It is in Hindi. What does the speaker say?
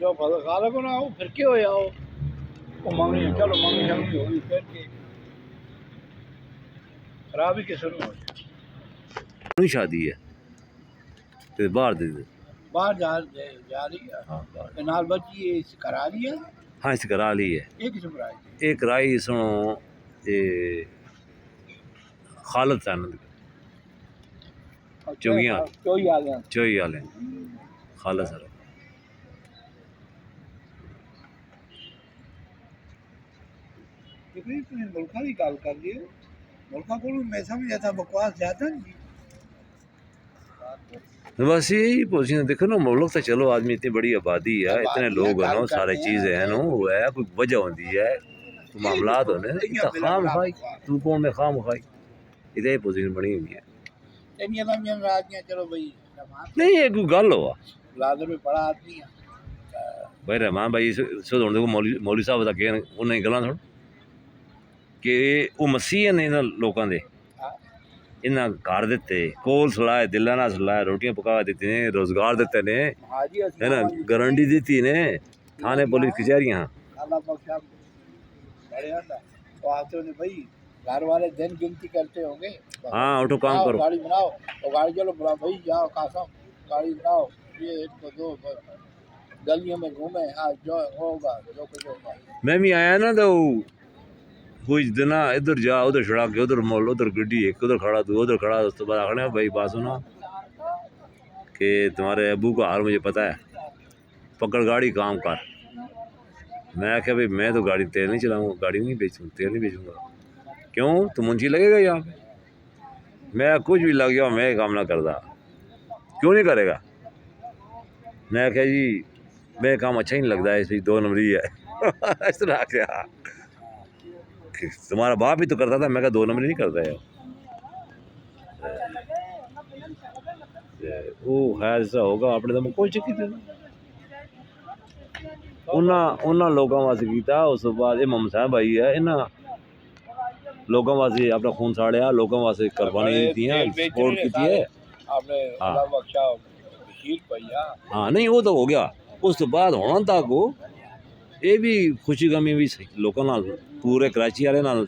जो फल खा लो ना आओ फिर क्यों आओ वो मंगनी चलो मंगनी शंगनी होगी फिर के खराबी किस हो शादी है ते बाहर दे दे बाहर जा रही है हाँ बाहर नाल बच्ची इस करा रही है हाँ इस करा ली है एक किस्म कराई एक राई सुनो ये खालद आनंद चौगियां चोई आ गया चोई वाले खालद सर कितनी तुमने मुल्का की गल कर दी मुल्का को मैं समझ आता बकवास ज्यादा नहीं बस यही पोजीशन देखो ना मुल्क तो चलो आदमी इतनी बड़ी आबादी है इतने लोग हैं ना सारी चीजें हैं ना वो है कोई वजह होती है मामलात होने इतना खाम खाई तू कौन में खाम खाई इधर ही पोजीशन बनी हुई है इन्हीं लम्बियां रातियां चलो भाई नहीं ये कोई गल हुआ लादर में बड़ा आदमी है भाई रहमान भाई सो देखो मौलवी साहब का कहन उन्हें गल्लां सुन कि वो मसीह ने इन्हां लोकां दे इन्हां घर दिते कोल सलाए दिलां नाल सलाए रोटियां पका दित्ती ने रोजगार दिते ने हाजी है ना गारंटी दी ने थाने पुलिस कचहरियां अल्लाह बख्शा बड़े आता तो आते ने भाई घर वाले दिन गिनती करते होंगे हाँ उठो काम करो गाड़ी बनाओ तो गाड़ी चलो बुला भाई जाओ कासम गाड़ी बनाओ ये एक तो दो गलियों में घूमे हाँ जो होगा जो कुछ होगा मैं भी आया ना तो कुछ दिन इधर जा उधर छड़ा के उधर मोल उधर गड्डी एक उधर खड़ा तू उधर खड़ा उस तो बाद आखने भाई बात सुना कि तुम्हारे अबू का हाल मुझे पता है पकड़ गाड़ी काम कर मैं आख्या भाई मैं तो गाड़ी तेल नहीं चलाऊँगा गाड़ी नहीं बेचूँ तेल नहीं बेचूँगा क्यों तो मुंशी लगेगा यहाँ पे मैं कुछ भी लग गया मैं काम ना करता क्यों नहीं करेगा मैं आख्या जी मैं काम अच्छा ही नहीं लगता है इसमें 2 नंबरी है इस तरह क्या तुम्हारा बाप भी तो करता था मैं 2 नंबरी नहीं करता है वो है ऐसा होगा अपने तो कोई चक्की उन्होंने लोगों वास्ते किया उस बाद इमाम साहब भाई है इन्हें लोगों वास्ते अपना खून साड़िया लोगों वास्ते कुर्बानी दी सपोर्ट की है हाँ नहीं वो तो हो गया उस तो बाद होना था को ये भी खुशी गमी भी लोगों पूरे कराची वाले